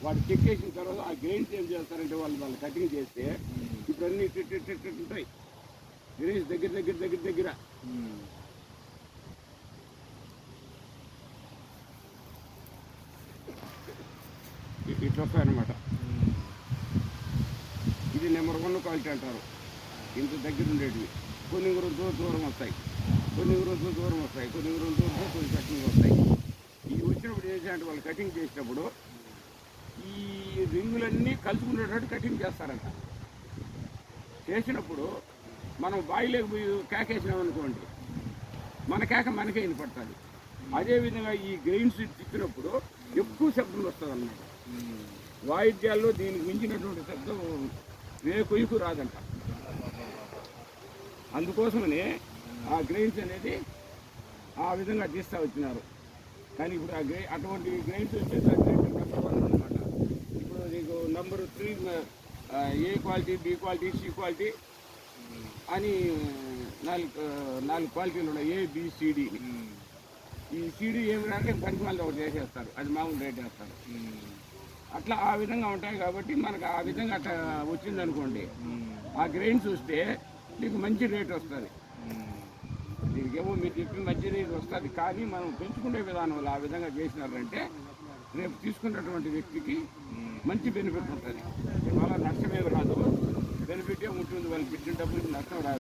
వాడు చెక్కేసిన తర్వాత ఆ గ్రెయిన్స్ ఏం చేస్తారంటే వాళ్ళు కటింగ్ చేస్తే ఇప్పుడు అన్నీ ఉంటాయి గ్రెయిన్స్ దగ్గర ఇట్లా వస్తాయన్నమాట. ఇది నెంబర్ 1 క్వాలిటీ అంటారు. ఇంత దగ్గర ఉండేటివి కొన్ని ఊరులతో దూరం వస్తాయి, కొన్ని ఊరులతో దూరం వస్తాయి, కొన్ని ఊరులతో కొన్ని కటింగ్ వస్తాయి. ఇవి వచ్చినప్పుడు ఏం చేయాలంటే వాళ్ళు కటింగ్ చేసినప్పుడు ఈ రింగులన్నీ కలుసుకునేటట్టు కటింగ్ చేస్తారంట. చేసినప్పుడు మనం బాయిలోకి పోయి కేకేసినామనుకోండి, మన కేక మనకే వినపడుతుంది. అదేవిధంగా ఈ గ్రెయిన్స్ తిప్పినప్పుడు ఎక్కువ శబ్దం వస్తుంది అన్నమాట. వాయిద్యాల్లో దీనికి మించినటువంటి శబ్దం ఏ కొయ్యకు రాదంట. అందుకోసమనే ఆ గ్రెయిన్స్ అనేది ఆ విధంగా తీస్తూ వచ్చినారు. కానీ ఇప్పుడు అటువంటి గ్రెయిన్స్ వచ్చేసి ఆ గ్రెయిన్స్ నెంబర్ 1 అనమాట. ఇప్పుడు నీకు number 3 A quality, B quality, C quality అని 4 క్వాలిటీలు ఉన్నాయి. ఏబిసిడి. ఈ సిడి ఏమి రాక పనికి మళ్ళీ ఒకటి చేసేస్తారు, అది మామూలు రేట్ వేస్తారు. అట్లా ఆ విధంగా ఉంటాయి. కాబట్టి మనకు ఆ విధంగా అట్లా వచ్చిందనుకోండి, ఆ గ్రెయిన్స్ వస్తే నీకు మంచి రేట్ వస్తుంది. దీనికేమో మీరు చెప్పి మంచి రేట్ వస్తుంది, కానీ మనం పెంచుకునే విధానంలో ఆ విధంగా చేసినారంటే రేపు తీసుకున్నటువంటి వ్యక్తికి మంచి బెనిఫిట్ ఉంటుంది. దీనివల్ల నష్టమేమి రాదు, బెనిఫిటే ఉంటుంది. వాళ్ళు పెట్టిన డబ్బులకి నష్టం రాదు.